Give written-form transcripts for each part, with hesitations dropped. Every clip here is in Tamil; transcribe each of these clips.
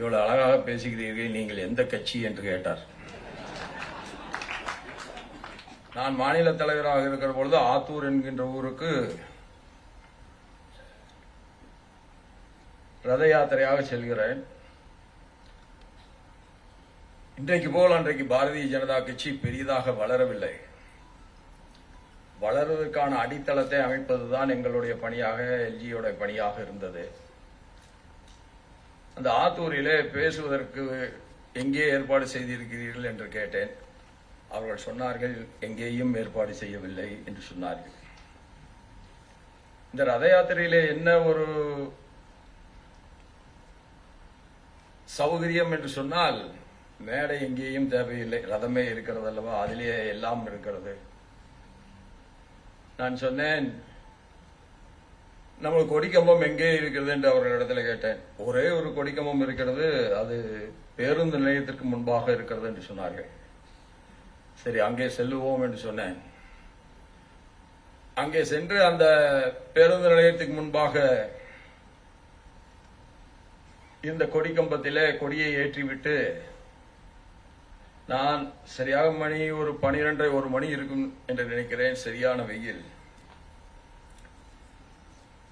இவ்வளவு அழகாக பேசுகிறீர்கள், நீங்கள் எந்த கட்சி என்று கேட்டார். நான் மாநில தலைவராக இருக்கிற பொழுது ஆத்தூர் என்கின்ற ஊருக்கு ரத யாத்திரையாக செல்கிறேன். இன்றைக்கு போல் அன்றைக்கு பாரதிய ஜனதா கட்சி பெரிதாக வளரவில்லை. வளர்வதற்கான அடித்தளத்தை அமைப்பதுதான் எங்களுடைய பணியாக, எல்ஜியோட பணியாக இருந்தது. அந்த ஆத்தூரிலே பேசுவதற்கு எங்கே ஏற்பாடு செய்திருக்கிறீர்கள் என்று கேட்டேன். அவர்கள் சொன்னார்கள், எங்கேயும் ஏற்பாடு செய்யவில்லை என்று சொன்னார்கள். இந்த ரத யாத்திரையிலே என்ன ஒரு சௌகரியம் என்று சொன்னால், மேடை எங்கேயும் தேவையில்லை, ரதமே இருக்கிறது அல்லவா, அதிலேயே எல்லாம் இருக்கிறது. நான் சொன்னேன், நம்மளுக்கு கொடிக்கம்பம் எங்கே இருக்கிறது என்று அவர்களிடத்தில் கேட்டேன். ஒரே ஒரு கொடிக்கம்பம் இருக்கிறது, அது பேருந்து நிலையத்திற்கு முன்பாக இருக்கிறது என்று சொன்னார்கள். சரி, அங்கே செல்லுவோம் என்று சொன்னேன். அங்கே சென்று அந்த பேருந்து நிலையத்துக்கு முன்பாக இந்த கொடிக்கம்பத்திலே கொடியை ஏற்றிவிட்டு நான் சரியாக மணி ஒரு 12:30 மணி இருக்கும் என்று நினைக்கிறேன். சரியான வெயில்.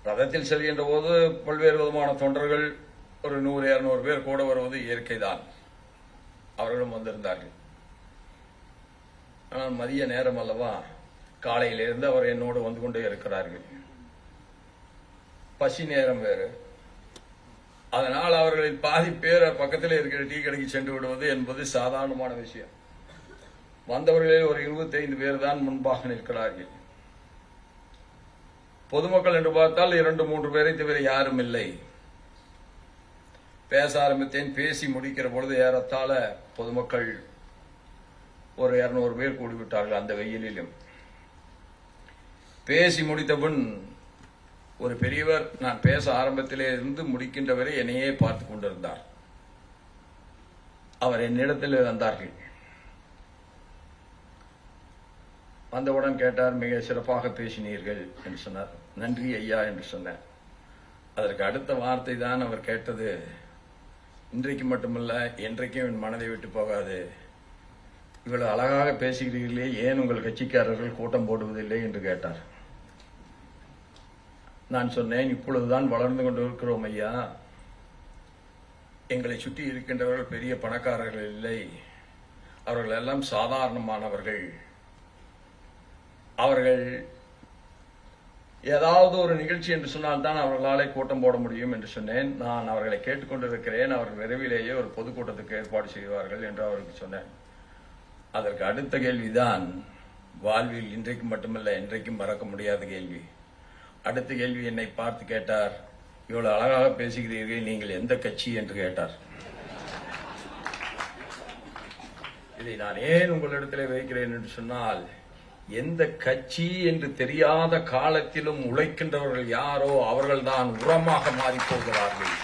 ரதத்தில் செல்கின்ற போது பல்வேறு விதமான தொண்டர்கள் ஒரு 100-200 பேர் கூட வருவது இயற்கைதான். அவர்களும் வந்திருந்தார்கள். ஆனால் மதிய நேரம் அல்லவா, காலையிலிருந்து அவர் என்னோடு வந்து கொண்டே இருக்கிறார்கள். பசி நேரம் வேறு. அதனால் அவர்களில் பாதி பேர் பக்கத்தில் இருக்கிற டீ கடைக்கு சென்று விடுவது என்பது சாதாரணமான விஷயம். வந்தவர்களில் ஒரு 25 பேர் தான் முன்பாக நிற்கிறார்கள். பொதுமக்கள் என்று பார்த்தால் 2-3 பேரை தவிர யாரும் இல்லை. பேச ஆரம்பித்தேன். பேசி முடிக்கிற பொழுது ஏறத்தாழ பொதுமக்கள் ஒரு 200 பேர் கூடிவிட்டார்கள். அந்த வெயிலிலும் பேசி முடித்த பின் ஒரு பெரியவர் நான் பேச ஆரம்பத்திலே இருந்து முடிக்கின்ற வரை என்னையே பார்த்து கொண்டிருந்தார். அவர் என்னிடத்தில் வந்தார்கள். வந்தவுடன் கேட்டார், மிக சிறப்பாக பேசினீர்கள் என்று சொன்னார். நன்றி ஐயா என்று சொன்னார். அதற்கு அடுத்த வார்த்தை தான் அவர் கேட்டது, இன்றைக்கு மட்டுமல்ல என்றைக்கும் என் மனதை விட்டு போகாது. இவ்வளவு அழகாக பேசுகிறீர்களே, ஏன் உங்கள் கட்சிக்காரர்கள் கூட்டம் போடுவதில்லை என்று கேட்டார். நான் சொன்னேன், இப்பொழுதுதான் வளர்ந்து கொண்டிருக்கிறோம் ஐயா. எங்களை சுற்றி இருக்கின்றவர்கள் பெரிய பணக்காரர்கள் இல்லை. அவர்கள் எல்லாம் சாதாரணமானவர்கள். அவர்கள் ஏதாவது ஒரு நிகழ்ச்சி என்று சொன்னால் தான் அவர்களாலே கூட்டம் போட முடியும் என்று சொன்னேன். நான் அவர்களை கேட்டுக்கொண்டிருக்கிறேன். அவர்கள் விரைவிலேயே ஒரு பொதுக்கூட்டத்துக்கு ஏற்பாடு செய்வார்கள் என்று அவருக்கு சொன்னேன். அதற்கு அடுத்த கேள்விதான் வாழ்வில் இன்றைக்கு மட்டுமல்ல என்றைக்கும் மறக்க முடியாத கேள்வி. அடுத்த கேள்வி என்னை பார்த்து கேட்டார், இவ்வளவு அழகாக பேசுகிறீர்கள், நீங்கள் எந்த கட்சி என்று கேட்டார். இதை நான் ஏன் உங்களிடத்தில் வைக்கிறேன் என்று சொன்னால், எந்த கட்சி என்று தெரியாத காலத்திலும் உழைக்கின்றவர்கள் யாரோ அவர்கள்தான் உரமாக மாறிப் போகிறார்கள்.